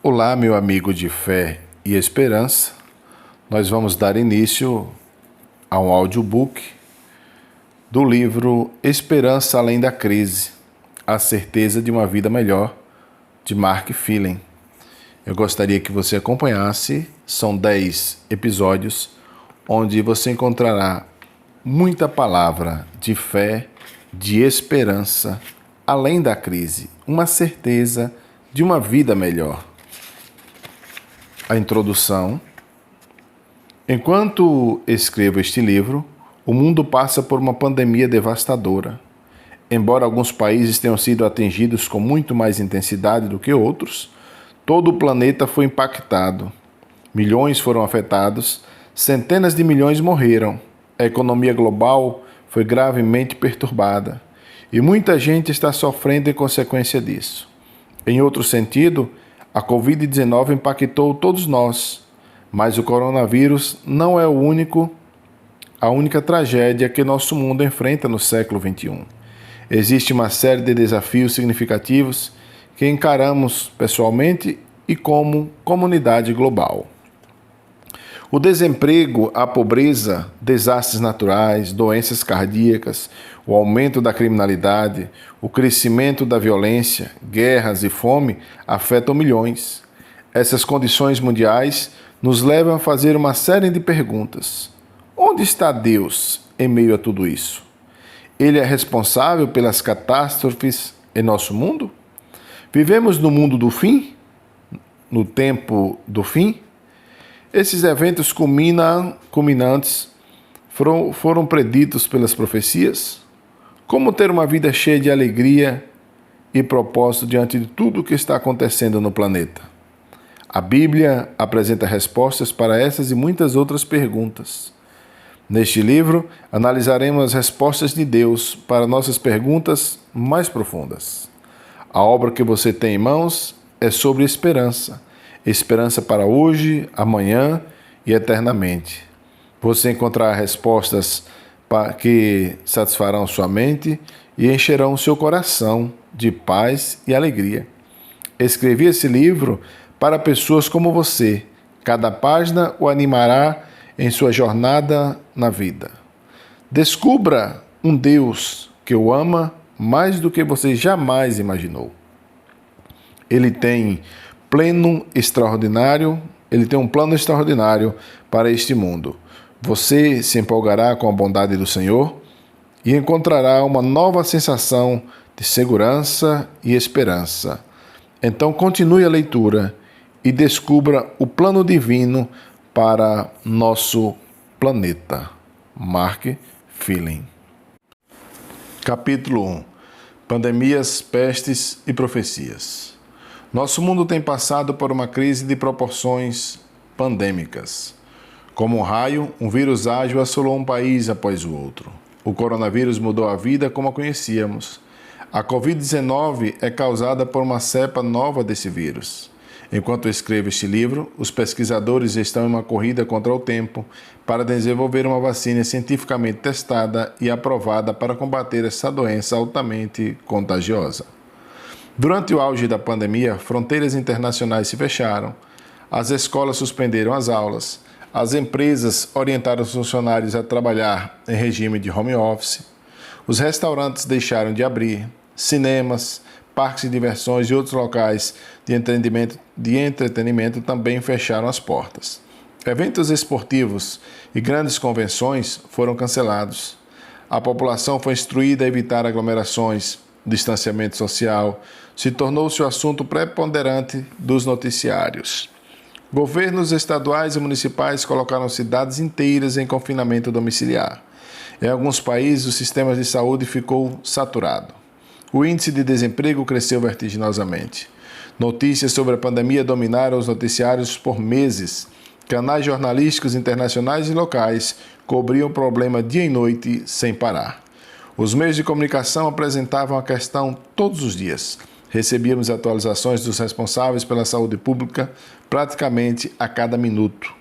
Olá, meu amigo de fé e esperança. Nós vamos dar início a um audiobook do livro Esperança Além da Crise, A Certeza de uma Vida Melhor, de Mark Phelan. Eu gostaria que você acompanhasse. São 10 episódios onde você encontrará muita palavra de fé, de esperança, além da crise, uma certeza de uma vida melhor. A introdução. Enquanto escrevo este livro, o mundo passa por uma pandemia devastadora. Embora alguns países tenham sido atingidos com muito mais intensidade do que outros, todo o planeta foi impactado. Milhões foram afetados, centenas de milhões morreram. A economia global foi gravemente perturbada e muita gente está sofrendo em consequência disso. Em outro sentido, a Covid-19 impactou todos nós, mas o coronavírus não é a única tragédia que nosso mundo enfrenta no século XXI. Existe uma série de desafios significativos que encaramos pessoalmente e como comunidade global. O desemprego, a pobreza, desastres naturais, doenças cardíacas, o aumento da criminalidade, o crescimento da violência, guerras e fome afetam milhões. Essas condições mundiais nos levam a fazer uma série de perguntas. Onde está Deus em meio a tudo isso? Ele é responsável pelas catástrofes em nosso mundo? Vivemos no mundo do fim? No tempo do fim? Esses eventos culminantes foram preditos pelas profecias? Como ter uma vida cheia de alegria e propósito diante de tudo o que está acontecendo no planeta? A Bíblia apresenta respostas para essas e muitas outras perguntas. Neste livro, analisaremos as respostas de Deus para nossas perguntas mais profundas. A obra que você tem em mãos é sobre esperança. Esperança para hoje, amanhã e eternamente. Você encontrará respostas que satisfarão sua mente e encherão seu coração de paz e alegria. Escrevi esse livro para pessoas como você. Cada página o animará em sua jornada na vida. Descubra um Deus que o ama mais do que você jamais imaginou. Ele tem um plano extraordinário para este mundo. Você se empolgará com a bondade do Senhor e encontrará uma nova sensação de segurança e esperança. Então continue a leitura e descubra o plano divino para nosso planeta. Mark Phelan. Capítulo 1. Pandemias, pestes e profecias. Nosso mundo tem passado por uma crise de proporções pandêmicas. Como um raio, um vírus ágil assolou um país após o outro. O coronavírus mudou a vida como a conhecíamos. A Covid-19 é causada por uma cepa nova desse vírus. Enquanto eu escrevo este livro, os pesquisadores estão em uma corrida contra o tempo para desenvolver uma vacina cientificamente testada e aprovada para combater essa doença altamente contagiosa. Durante o auge da pandemia, fronteiras internacionais se fecharam, as escolas suspenderam as aulas, as empresas orientaram os funcionários a trabalhar em regime de home office, os restaurantes deixaram de abrir, cinemas, parques de diversões e outros locais de entretenimento também fecharam as portas. Eventos esportivos e grandes convenções foram cancelados. A população foi instruída a evitar aglomerações. O distanciamento social se tornou-se o assunto preponderante dos noticiários. Governos estaduais e municipais colocaram cidades inteiras em confinamento domiciliar. Em alguns países, o sistema de saúde ficou saturado. O índice de desemprego cresceu vertiginosamente. Notícias sobre a pandemia dominaram os noticiários por meses. Canais jornalísticos internacionais e locais cobriam o problema dia e noite sem parar. Os meios de comunicação apresentavam a questão todos os dias. Recebíamos atualizações dos responsáveis pela saúde pública praticamente a cada minuto.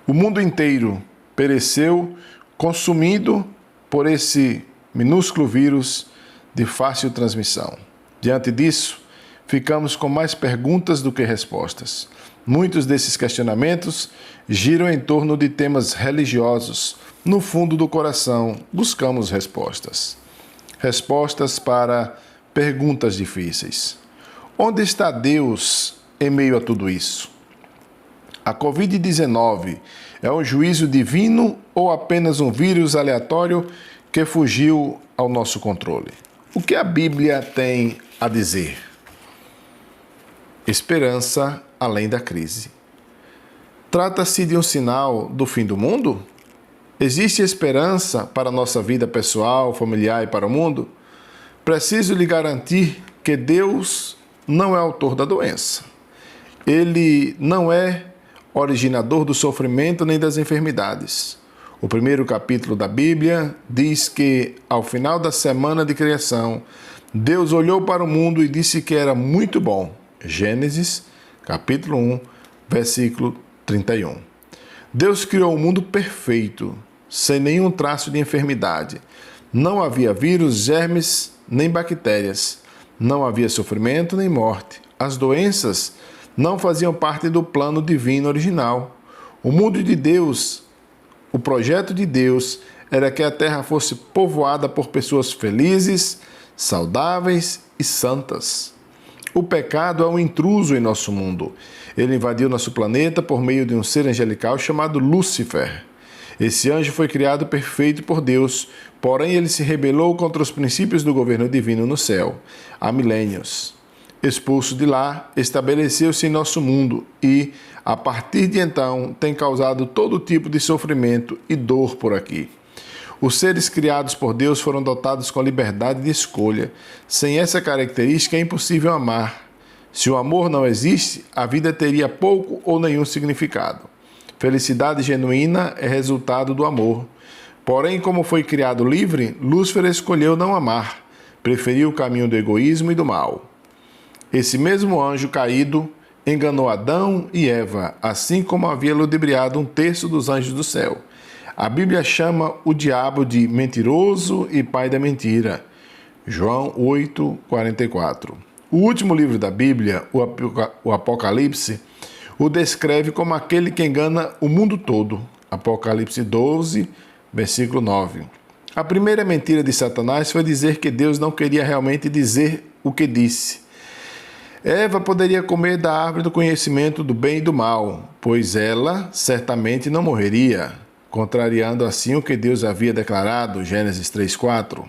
O mundo inteiro pereceu consumido por esse minúsculo vírus de fácil transmissão. Diante disso, ficamos com mais perguntas do que respostas. Muitos desses questionamentos giram em torno de temas religiosos. No fundo do coração, buscamos respostas. Respostas para perguntas difíceis. Onde está Deus em meio a tudo isso? A Covid-19 é um juízo divino ou apenas um vírus aleatório que fugiu ao nosso controle? O que a Bíblia tem a dizer? Esperança além da crise. Trata-se de um sinal do fim do mundo? Existe esperança para a nossa vida pessoal, familiar e para o mundo? Preciso lhe garantir que Deus não é autor da doença. Ele não é originador do sofrimento nem das enfermidades. O primeiro capítulo da Bíblia diz que, ao final da semana de criação, Deus olhou para o mundo e disse que era muito bom. Gênesis, capítulo 1, versículo 31. Deus criou um mundo perfeito, sem nenhum traço de enfermidade. Não havia vírus, germes, nem bactérias. Não havia sofrimento nem morte. As doenças não faziam parte do plano divino original. O mundo de Deus, o projeto de Deus, era que a terra fosse povoada por pessoas felizes, saudáveis e santas. O pecado é um intruso em nosso mundo. Ele invadiu nosso planeta por meio de um ser angelical chamado Lúcifer. Esse anjo foi criado perfeito por Deus, porém ele se rebelou contra os princípios do governo divino no céu, há milênios. Expulso de lá, estabeleceu-se em nosso mundo e, a partir de então, tem causado todo tipo de sofrimento e dor por aqui. Os seres criados por Deus foram dotados com liberdade de escolha. Sem essa característica é impossível amar. Se o amor não existe, a vida teria pouco ou nenhum significado. Felicidade genuína é resultado do amor. Porém, como foi criado livre, Lúcifer escolheu não amar, preferiu o caminho do egoísmo e do mal. Esse mesmo anjo caído enganou Adão e Eva, assim como havia ludibriado um terço dos anjos do céu. A Bíblia chama o diabo de mentiroso e pai da mentira. João 8:44. O último livro da Bíblia, o Apocalipse, o descreve como aquele que engana o mundo todo. Apocalipse 12, versículo 9. A primeira mentira de Satanás foi dizer que Deus não queria realmente dizer o que disse. Eva poderia comer da árvore do conhecimento do bem e do mal, pois ela certamente não morreria, contrariando assim o que Deus havia declarado, Gênesis 3:4.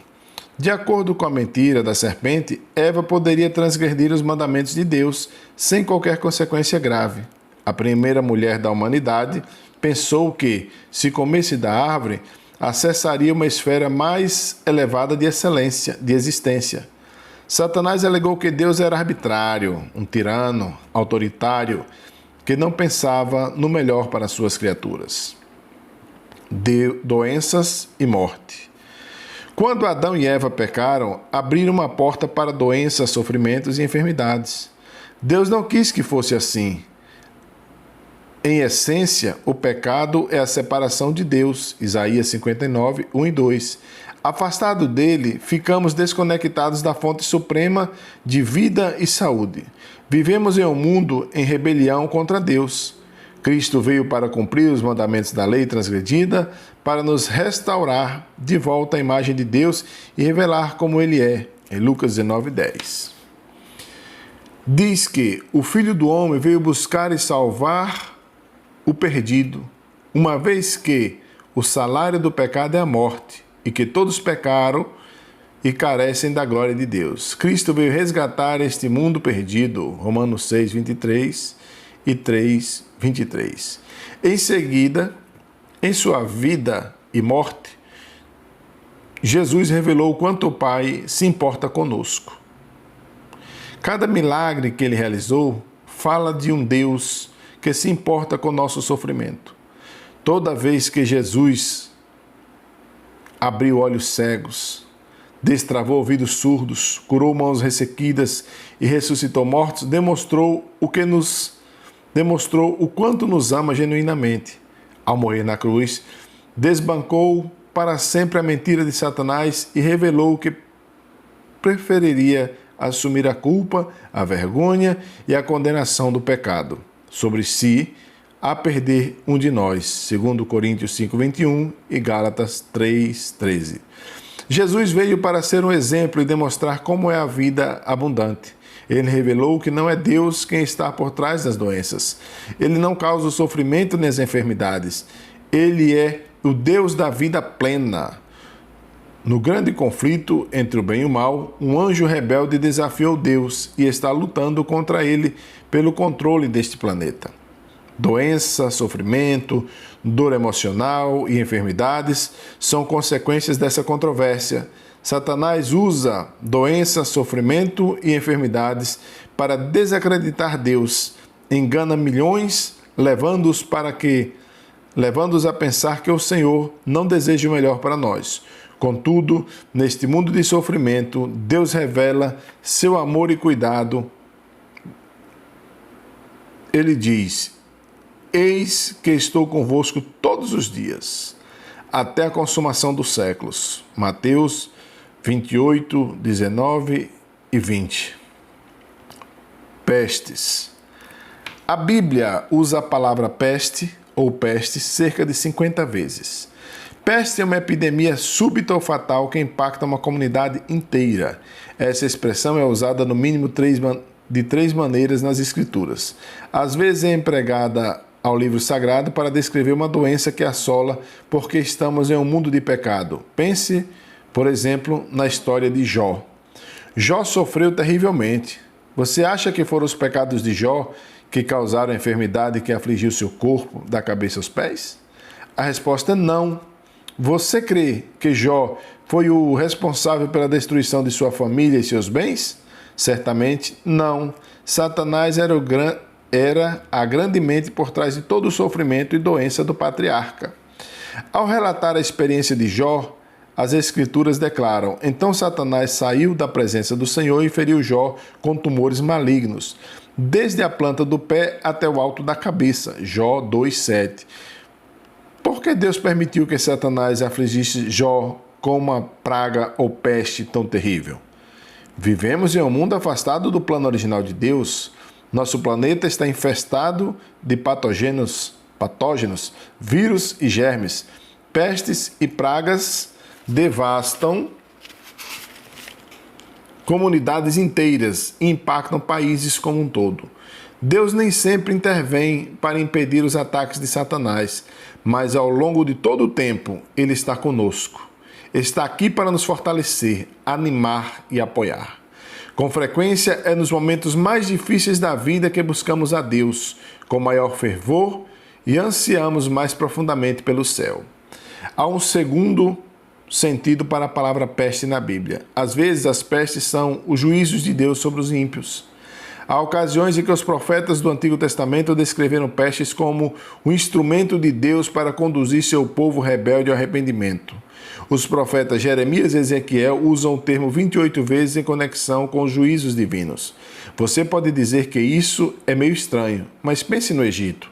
De acordo com a mentira da serpente, Eva poderia transgredir os mandamentos de Deus sem qualquer consequência grave. A primeira mulher da humanidade pensou que, se comesse da árvore, acessaria uma esfera mais elevada de excelência, de existência. Satanás alegou que Deus era arbitrário, um tirano, autoritário, que não pensava no melhor para suas criaturas. Doenças e morte. Quando Adão e Eva pecaram, abriram uma porta para doenças, sofrimentos e enfermidades. Deus não quis que fosse assim. Em essência, o pecado é a separação de Deus. Isaías 59, 1 e 2. Afastado dele, ficamos desconectados da fonte suprema de vida e saúde. Vivemos em um mundo em rebelião contra Deus. Cristo veio para cumprir os mandamentos da lei transgredida, para nos restaurar de volta à imagem de Deus e revelar como Ele é, em Lucas 19:10. Diz que o Filho do Homem veio buscar e salvar o perdido, uma vez que o salário do pecado é a morte, e que todos pecaram e carecem da glória de Deus. Cristo veio resgatar este mundo perdido, Romanos 6:23 e 3:23. Em seguida, em sua vida e morte, Jesus revelou o quanto o Pai se importa conosco. Cada milagre que ele realizou fala de um Deus que se importa com o nosso sofrimento. Toda vez que Jesus abriu olhos cegos, destravou ouvidos surdos, curou mãos ressequidas e ressuscitou mortos, demonstrou o quanto nos ama genuinamente. Ao morrer na cruz, desbancou para sempre a mentira de Satanás e revelou que preferiria assumir a culpa, a vergonha e a condenação do pecado sobre si, a perder um de nós, segundo Coríntios 5:21 e Gálatas 3:13. Jesus veio para ser um exemplo e demonstrar como é a vida abundante. Ele revelou que não é Deus quem está por trás das doenças. Ele não causa o sofrimento nem as enfermidades. Ele é o Deus da vida plena. No grande conflito entre o bem e o mal, um anjo rebelde desafiou Deus e está lutando contra ele pelo controle deste planeta. Doença, sofrimento, dor emocional e enfermidades são consequências dessa controvérsia. Satanás usa doença, sofrimento e enfermidades para desacreditar Deus, engana milhões, levando-os a pensar que o Senhor não deseja o melhor para nós. Contudo, neste mundo de sofrimento, Deus revela seu amor e cuidado. Ele diz: eis que estou convosco todos os dias, até a consumação dos séculos. Mateus 28, 19 e 20. Pestes. A Bíblia usa a palavra peste ou pestes cerca de 50 vezes. Peste é uma epidemia súbita ou fatal que impacta uma comunidade inteira. Essa expressão é usada no mínimo de três maneiras nas Escrituras. Às vezes é empregada ao livro sagrado para descrever uma doença que assola porque estamos em um mundo de pecado. Pense, por exemplo, na história de Jó. Jó sofreu terrivelmente. Você acha que foram os pecados de Jó que causaram a enfermidade que afligiu seu corpo, da cabeça aos pés? A resposta é não. Você crê que Jó foi o responsável pela destruição de sua família e seus bens? Certamente não. Satanás era a grande mente por trás de todo o sofrimento e doença do patriarca. Ao relatar a experiência de Jó, as Escrituras declaram: então Satanás saiu da presença do Senhor e feriu Jó com tumores malignos, desde a planta do pé até o alto da cabeça. Jó 2:7. Por que Deus permitiu que Satanás afligisse Jó com uma praga ou peste tão terrível? Vivemos em um mundo afastado do plano original de Deus. Nosso planeta está infestado de patógenos, vírus e germes. Pestes e pragas devastam comunidades inteiras e impactam países como um todo. Deus nem sempre intervém para impedir os ataques de Satanás, mas ao longo de todo o tempo Ele está conosco. Está aqui para nos fortalecer, animar e apoiar. Com frequência é nos momentos mais difíceis da vida que buscamos a Deus com maior fervor e ansiamos mais profundamente pelo céu. Há um segundo sentido para a palavra peste na Bíblia. Às vezes as pestes são os juízos de Deus sobre os ímpios. Há ocasiões em que os profetas do Antigo Testamento descreveram pestes como o instrumento de Deus para conduzir seu povo rebelde ao arrependimento. Os profetas Jeremias e Ezequiel usam o termo 28 vezes em conexão com os juízos divinos. Você pode dizer que isso é meio estranho, mas pense no Egito.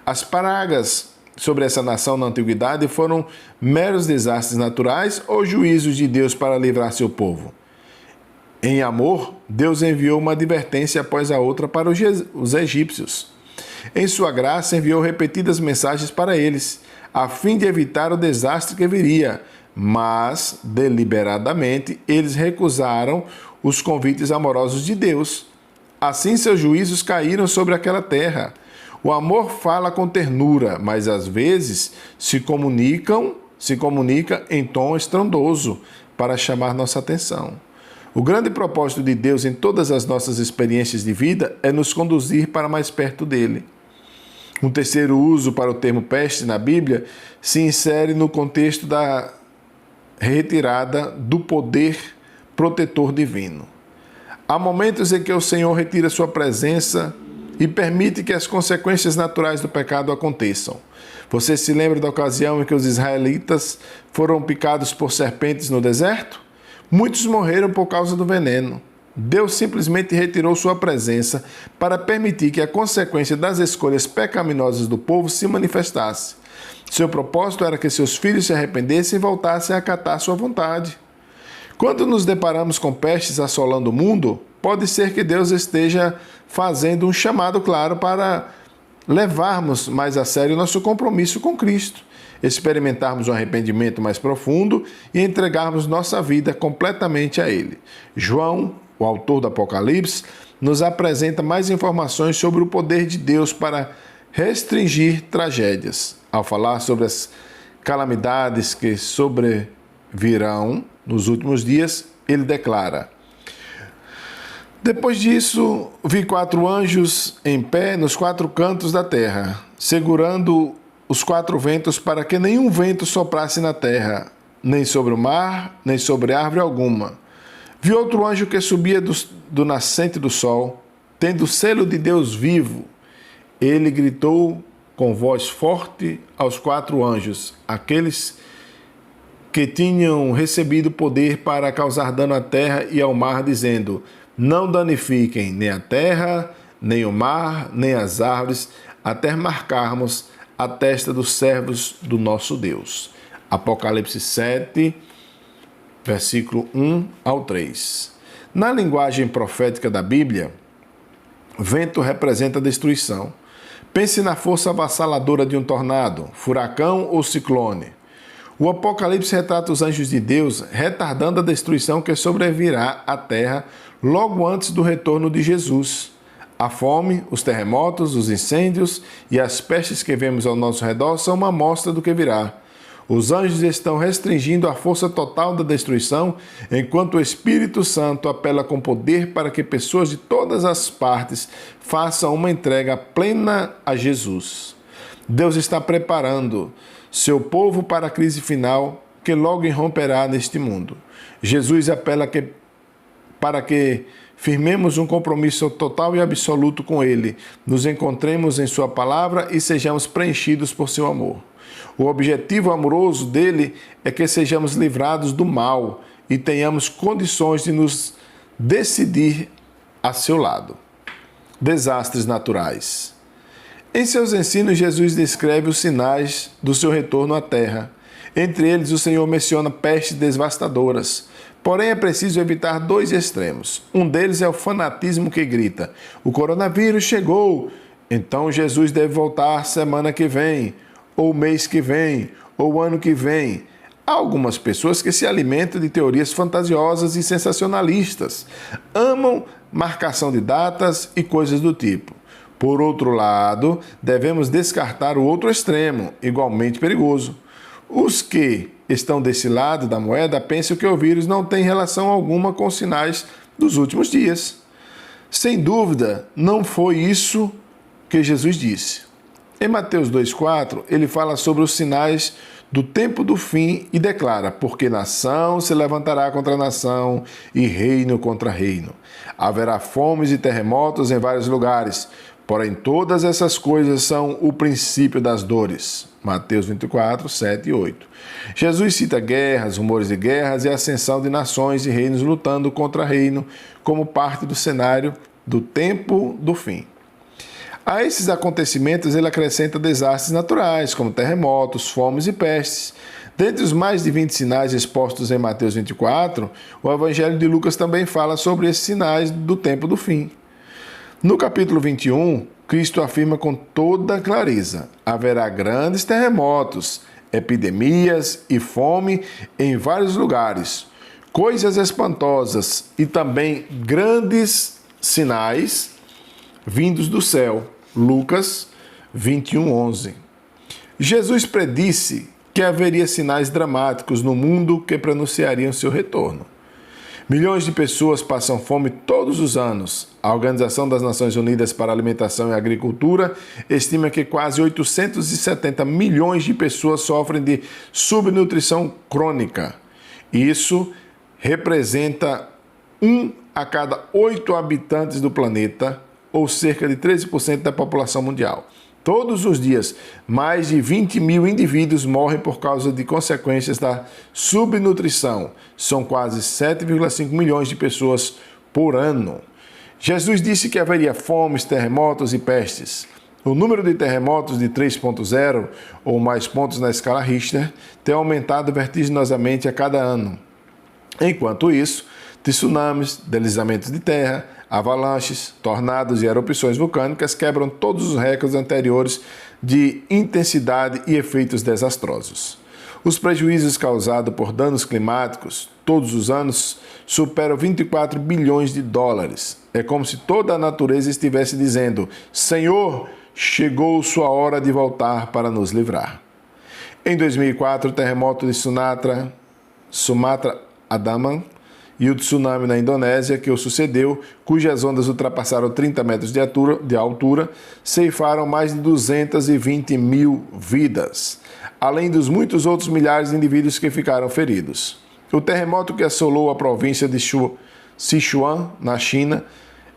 As pragas sobre essa nação na antiguidade foram meros desastres naturais ou juízos de Deus para livrar seu povo? Em amor, Deus enviou uma advertência após a outra para os egípcios. Em sua graça, enviou repetidas mensagens para eles, a fim de evitar o desastre que viria, mas, deliberadamente, eles recusaram os convites amorosos de Deus. Assim, seus juízos caíram sobre aquela terra. O amor fala com ternura, mas às vezes se comunica em tom estrondoso para chamar nossa atenção. O grande propósito de Deus em todas as nossas experiências de vida é nos conduzir para mais perto dele. Um terceiro uso para o termo peste na Bíblia se insere no contexto da retirada do poder protetor divino. Há momentos em que o Senhor retira sua presença e permite que as consequências naturais do pecado aconteçam. Você se lembra da ocasião em que os israelitas foram picados por serpentes no deserto? Muitos morreram por causa do veneno. Deus simplesmente retirou sua presença para permitir que a consequência das escolhas pecaminosas do povo se manifestasse. Seu propósito era que seus filhos se arrependessem e voltassem a acatar sua vontade. Quando nos deparamos com pestes assolando o mundo, pode ser que Deus esteja fazendo um chamado claro para levarmos mais a sério nosso compromisso com Cristo, experimentarmos um arrependimento mais profundo e entregarmos nossa vida completamente a Ele. João, o autor do Apocalipse, nos apresenta mais informações sobre o poder de Deus para restringir tragédias. Ao falar sobre as calamidades que sobrevirão nos últimos dias, ele declara: depois disso, vi 4 anjos em pé nos 4 cantos da terra, segurando os 4 ventos para que nenhum vento soprasse na terra, nem sobre o mar, nem sobre árvore alguma. Vi outro anjo que subia do nascente do sol, tendo o selo de Deus vivo. Ele gritou com voz forte aos 4 anjos, aqueles que tinham recebido poder para causar dano à terra e ao mar, dizendo: não danifiquem nem a terra, nem o mar, nem as árvores, até marcarmos a testa dos servos do nosso Deus. Apocalipse 7, versículo 1 ao 3. Na linguagem profética da Bíblia, vento representa destruição. Pense na força avassaladora de um tornado, furacão ou ciclone. O Apocalipse retrata os anjos de Deus retardando a destruição que sobrevirá à terra logo antes do retorno de Jesus. A fome, os terremotos, os incêndios e as pestes que vemos ao nosso redor são uma amostra do que virá. Os anjos estão restringindo a força total da destruição, enquanto o Espírito Santo apela com poder para que pessoas de todas as partes façam uma entrega plena a Jesus. Deus está preparando seu povo para a crise final que logo irromperá neste mundo. Jesus apela para que firmemos um compromisso total e absoluto com Ele, nos encontremos em Sua palavra e sejamos preenchidos por seu amor. O objetivo amoroso dele é que sejamos livrados do mal e tenhamos condições de nos decidir a seu lado. Desastres naturais. Em seus ensinos, Jesus descreve os sinais do seu retorno à terra. Entre eles, o Senhor menciona pestes devastadoras. Porém, é preciso evitar 2 extremos. Um deles é o fanatismo que grita: o coronavírus chegou, então Jesus deve voltar semana que vem, ou mês que vem, ou ano que vem. Há algumas pessoas que se alimentam de teorias fantasiosas e sensacionalistas. Amam marcação de datas e coisas do tipo. Por outro lado, devemos descartar o outro extremo, igualmente perigoso. Os que estão desse lado da moeda pensam que o vírus não tem relação alguma com os sinais dos últimos dias. Sem dúvida, não foi isso que Jesus disse. Em Mateus 2,4, ele fala sobre os sinais do tempo do fim e declara: porque nação se levantará contra nação e reino contra reino. Haverá fomes e terremotos em vários lugares, porém todas essas coisas são o princípio das dores. Mateus 24, 7 e 8. Jesus cita guerras, rumores de guerras e a ascensão de nações e reinos lutando contra reino como parte do cenário do tempo do fim. A esses acontecimentos ele acrescenta desastres naturais, como terremotos, fomes e pestes. Dentre os mais de 20 sinais expostos em Mateus 24, o Evangelho de Lucas também fala sobre esses sinais do tempo do fim. No capítulo 21, Cristo afirma com toda clareza: haverá grandes terremotos, epidemias e fome em vários lugares, coisas espantosas e também grandes sinais vindos do céu. Lucas 21:11. Jesus predisse que haveria sinais dramáticos no mundo que pronunciariam seu retorno. Milhões de pessoas passam fome todos os anos. A Organização das Nações Unidas para a Alimentação e Agricultura estima que quase 870 milhões de pessoas sofrem de subnutrição crônica. Isso representa 1 a cada 8 habitantes do planeta, ou cerca de 13% da população mundial. Todos os dias, mais de 20 mil indivíduos morrem por causa de consequências da subnutrição. São quase 7,5 milhões de pessoas por ano. Jesus disse que haveria fomes, terremotos e pestes. O número de terremotos de 3.0 ou mais pontos na escala Richter tem aumentado vertiginosamente a cada ano. Enquanto isso, tsunamis, deslizamentos de terra, avalanches, tornados e erupções vulcânicas quebram todos os recordes anteriores de intensidade e efeitos desastrosos. Os prejuízos causados por danos climáticos todos os anos superam 24 bilhões de dólares. É como se toda a natureza estivesse dizendo: Senhor, chegou sua hora de voltar para nos livrar. Em 2004, o terremoto de Sumatra Andaman e o tsunami na Indonésia, que o sucedeu, cujas ondas ultrapassaram 30 metros de altura, ceifaram mais de 220 mil vidas, além dos muitos outros milhares de indivíduos que ficaram feridos. O terremoto que assolou a província de Sichuan, na China,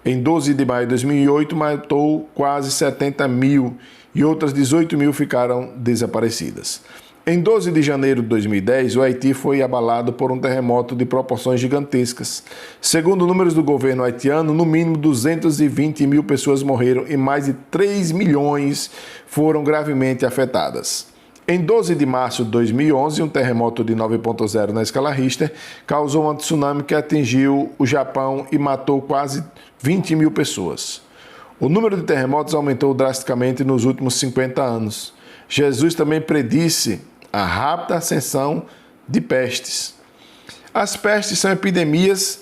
em 12 de maio de 2008, matou quase 70 mil e outras 18 mil ficaram desaparecidas. Em 12 de janeiro de 2010, o Haiti foi abalado por um terremoto de proporções gigantescas. Segundo números do governo haitiano, no mínimo 220 mil pessoas morreram e mais de 3 milhões foram gravemente afetadas. Em 12 de março de 2011, um terremoto de 9.0 na escala Richter causou um tsunami que atingiu o Japão e matou quase 20 mil pessoas. O número de terremotos aumentou drasticamente nos últimos 50 anos. Jesus também predisse a rápida ascensão de pestes. As pestes são epidemias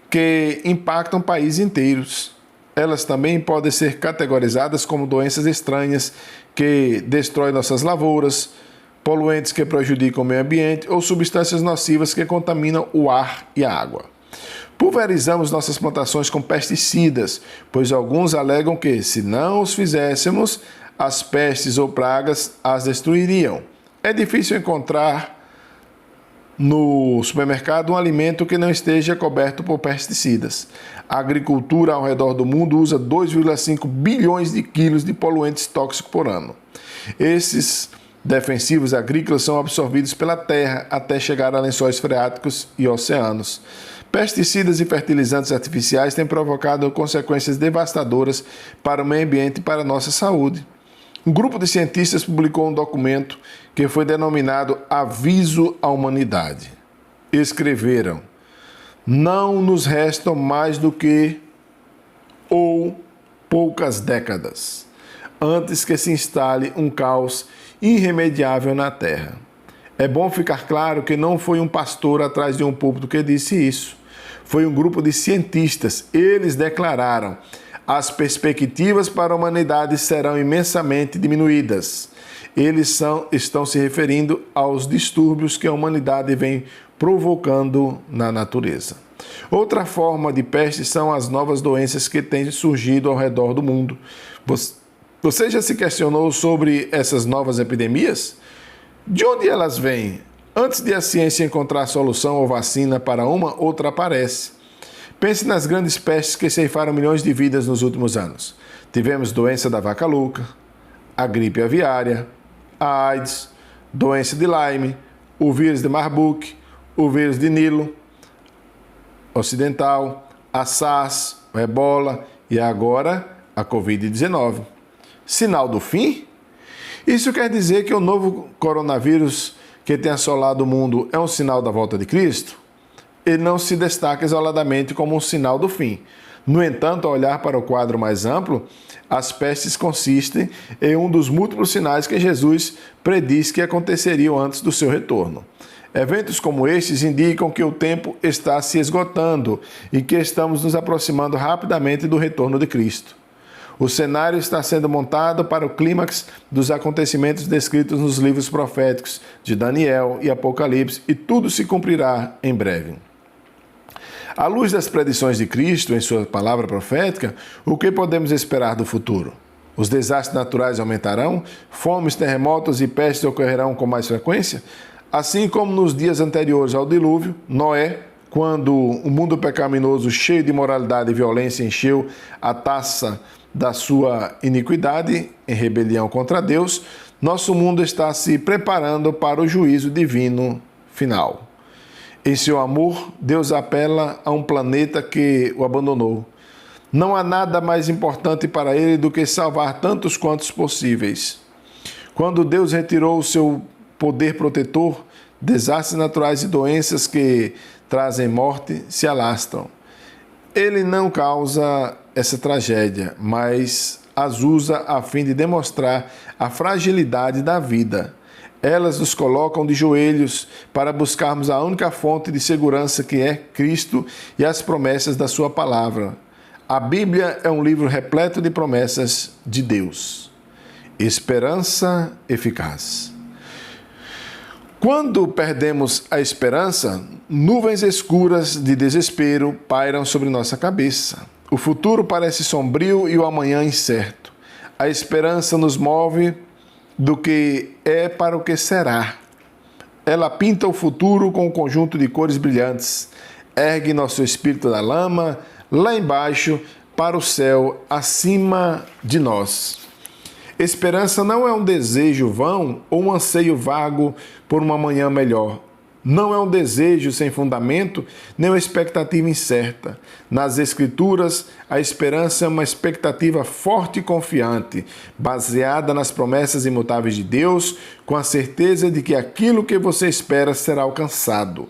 que impactam países inteiros. Elas também podem ser categorizadas como doenças estranhas que destroem nossas lavouras, poluentes que prejudicam o meio ambiente ou substâncias nocivas que contaminam o ar e a água. Pulverizamos nossas plantações com pesticidas, pois alguns alegam que, se não os fizéssemos, as pestes ou pragas as destruiriam. É difícil encontrar no supermercado um alimento que não esteja coberto por pesticidas. A agricultura ao redor do mundo usa 2,5 bilhões de quilos de poluentes tóxicos por ano. Esses defensivos agrícolas são absorvidos pela terra até chegar a lençóis freáticos e oceanos. Pesticidas e fertilizantes artificiais têm provocado consequências devastadoras para o meio ambiente e para a nossa saúde. Um grupo de cientistas publicou um documento que foi denominado Aviso à Humanidade. Escreveram: não nos restam mais do que poucas décadas antes que se instale um caos irremediável na Terra. É bom ficar claro que não foi um pastor atrás de um púlpito que disse isso. Foi um grupo de cientistas. Eles declararam: as perspectivas para a humanidade serão imensamente diminuídas. Eles estão se referindo aos distúrbios que a humanidade vem provocando na natureza. Outra forma de peste são as novas doenças que têm surgido ao redor do mundo. Você já se questionou sobre essas novas epidemias? De onde elas vêm? Antes de a ciência encontrar solução ou vacina para uma, outra aparece. Pense nas grandes pestes que ceifaram milhões de vidas nos últimos anos. Tivemos doença da vaca louca, a gripe aviária, a AIDS, doença de Lyme, o vírus de Marburg, o vírus de Nilo ocidental, a SARS, o Ebola e agora a Covid-19. Sinal do fim? Isso quer dizer que o novo coronavírus que tem assolado o mundo é um sinal da volta de Cristo? Ele não se destaca isoladamente como um sinal do fim. No entanto, ao olhar para o quadro mais amplo, as pestes consistem em um dos múltiplos sinais que Jesus predisse que aconteceriam antes do seu retorno. Eventos como estes indicam que o tempo está se esgotando e que estamos nos aproximando rapidamente do retorno de Cristo. O cenário está sendo montado para o clímax dos acontecimentos descritos nos livros proféticos de Daniel e Apocalipse, e tudo se cumprirá em breve. À luz das predições de Cristo em sua palavra profética, o que podemos esperar do futuro? Os desastres naturais aumentarão? Fomes, terremotos e pestes ocorrerão com mais frequência? Assim como nos dias anteriores ao dilúvio, Noé, quando o mundo pecaminoso cheio de imoralidade e violência encheu a taça da sua iniquidade em rebelião contra Deus, nosso mundo está se preparando para o juízo divino final. Em seu amor, Deus apela a um planeta que o abandonou. Não há nada mais importante para ele do que salvar tantos quantos possíveis. Quando Deus retirou o seu poder protetor, desastres naturais e doenças que trazem morte se alastram. Ele não causa essa tragédia, mas as usa a fim de demonstrar a fragilidade da vida. Elas nos colocam de joelhos para buscarmos a única fonte de segurança que é Cristo e as promessas da sua palavra. A Bíblia é um livro repleto de promessas de Deus. Esperança eficaz. Quando perdemos a esperança, nuvens escuras de desespero pairam sobre nossa cabeça. O futuro parece sombrio e o amanhã incerto. A esperança nos move do que é para o que será. Ela pinta o futuro com um conjunto de cores brilhantes, ergue nosso espírito da lama, lá embaixo, para o céu, acima de nós. Esperança não é um desejo vão ou um anseio vago por uma manhã melhor. Não é um desejo sem fundamento, nem uma expectativa incerta. Nas Escrituras, a esperança é uma expectativa forte e confiante, baseada nas promessas imutáveis de Deus, com a certeza de que aquilo que você espera será alcançado.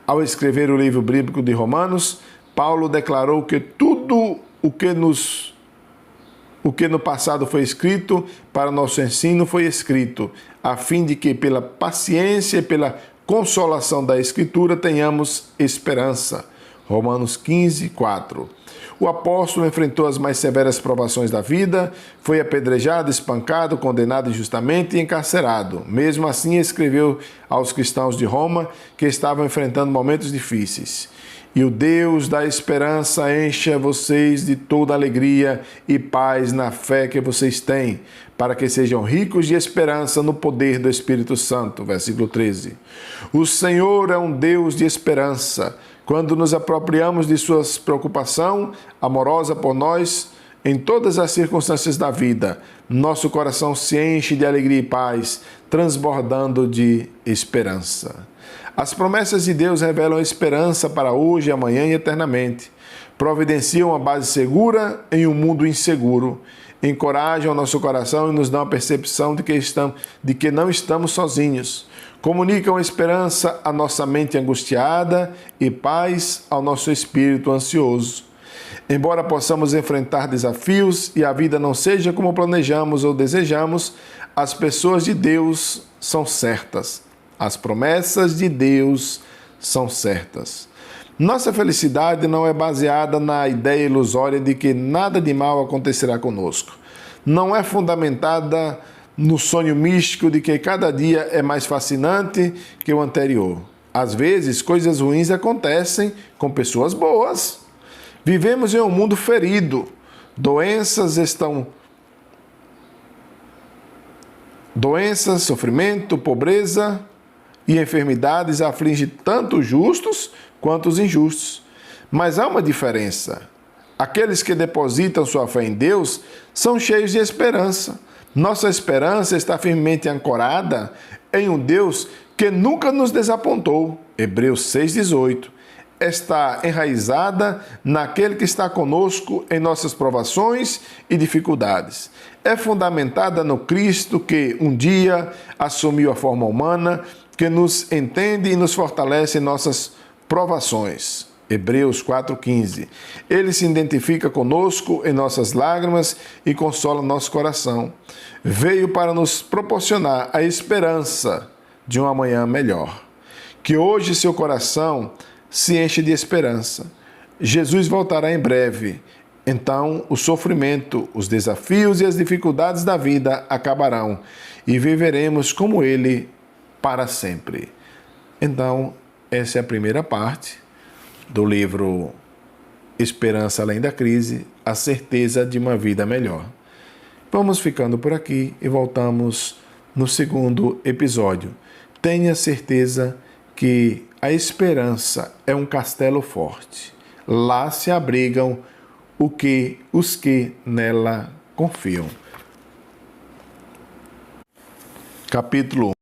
Ao escrever o livro bíblico de Romanos, Paulo declarou que tudo o que no passado foi escrito, para nosso ensino foi escrito, a fim de que pela paciência e pela consolação da Escritura tenhamos esperança. Romanos 15, 4. O apóstolo enfrentou as mais severas provações da vida, foi apedrejado, espancado, condenado injustamente e encarcerado. Mesmo assim, escreveu aos cristãos de Roma que estavam enfrentando momentos difíceis. E o Deus da esperança encha vocês de toda alegria e paz na fé que vocês têm, para que sejam ricos de esperança no poder do Espírito Santo. Versículo 13. O Senhor é um Deus de esperança. Quando nos apropriamos de sua preocupação amorosa por nós, em todas as circunstâncias da vida, nosso coração se enche de alegria e paz, transbordando de esperança. As promessas de Deus revelam esperança para hoje, amanhã e eternamente. Providenciam uma base segura em um mundo inseguro. Encorajam o nosso coração e nos dão a percepção de que não estamos sozinhos. Comunicam esperança à nossa mente angustiada e paz ao nosso espírito ansioso. Embora possamos enfrentar desafios e a vida não seja como planejamos ou desejamos, as pessoas de Deus são certas. As promessas de Deus são certas. Nossa felicidade não é baseada na ideia ilusória de que nada de mal acontecerá conosco. Não é fundamentada no sonho místico de que cada dia é mais fascinante que o anterior. Às vezes, coisas ruins acontecem com pessoas boas. Vivemos em um mundo ferido. Doenças, sofrimento, pobreza e enfermidades afligem tanto os justos quanto os injustos. Mas há uma diferença. Aqueles que depositam sua fé em Deus são cheios de esperança. Nossa esperança está firmemente ancorada em um Deus que nunca nos desapontou. Hebreus 6,18. Está enraizada naquele que está conosco em nossas provações e dificuldades. É fundamentada no Cristo que um dia assumiu a forma humana, que nos entende e nos fortalece em nossas provações. Hebreus 4,15. Ele se identifica conosco em nossas lágrimas e consola nosso coração. Veio para nos proporcionar a esperança de um amanhã melhor. Que hoje seu coração se enche de esperança. Jesus voltará em breve. Então, o sofrimento, os desafios e as dificuldades da vida acabarão e viveremos como Ele para sempre. Então, essa é a primeira parte do livro Esperança Além da Crise, a certeza de uma vida melhor. Vamos ficando por aqui e voltamos no segundo episódio. Tenha certeza que a esperança é um castelo forte. Lá se abrigam os que nela confiam. Capítulo 1.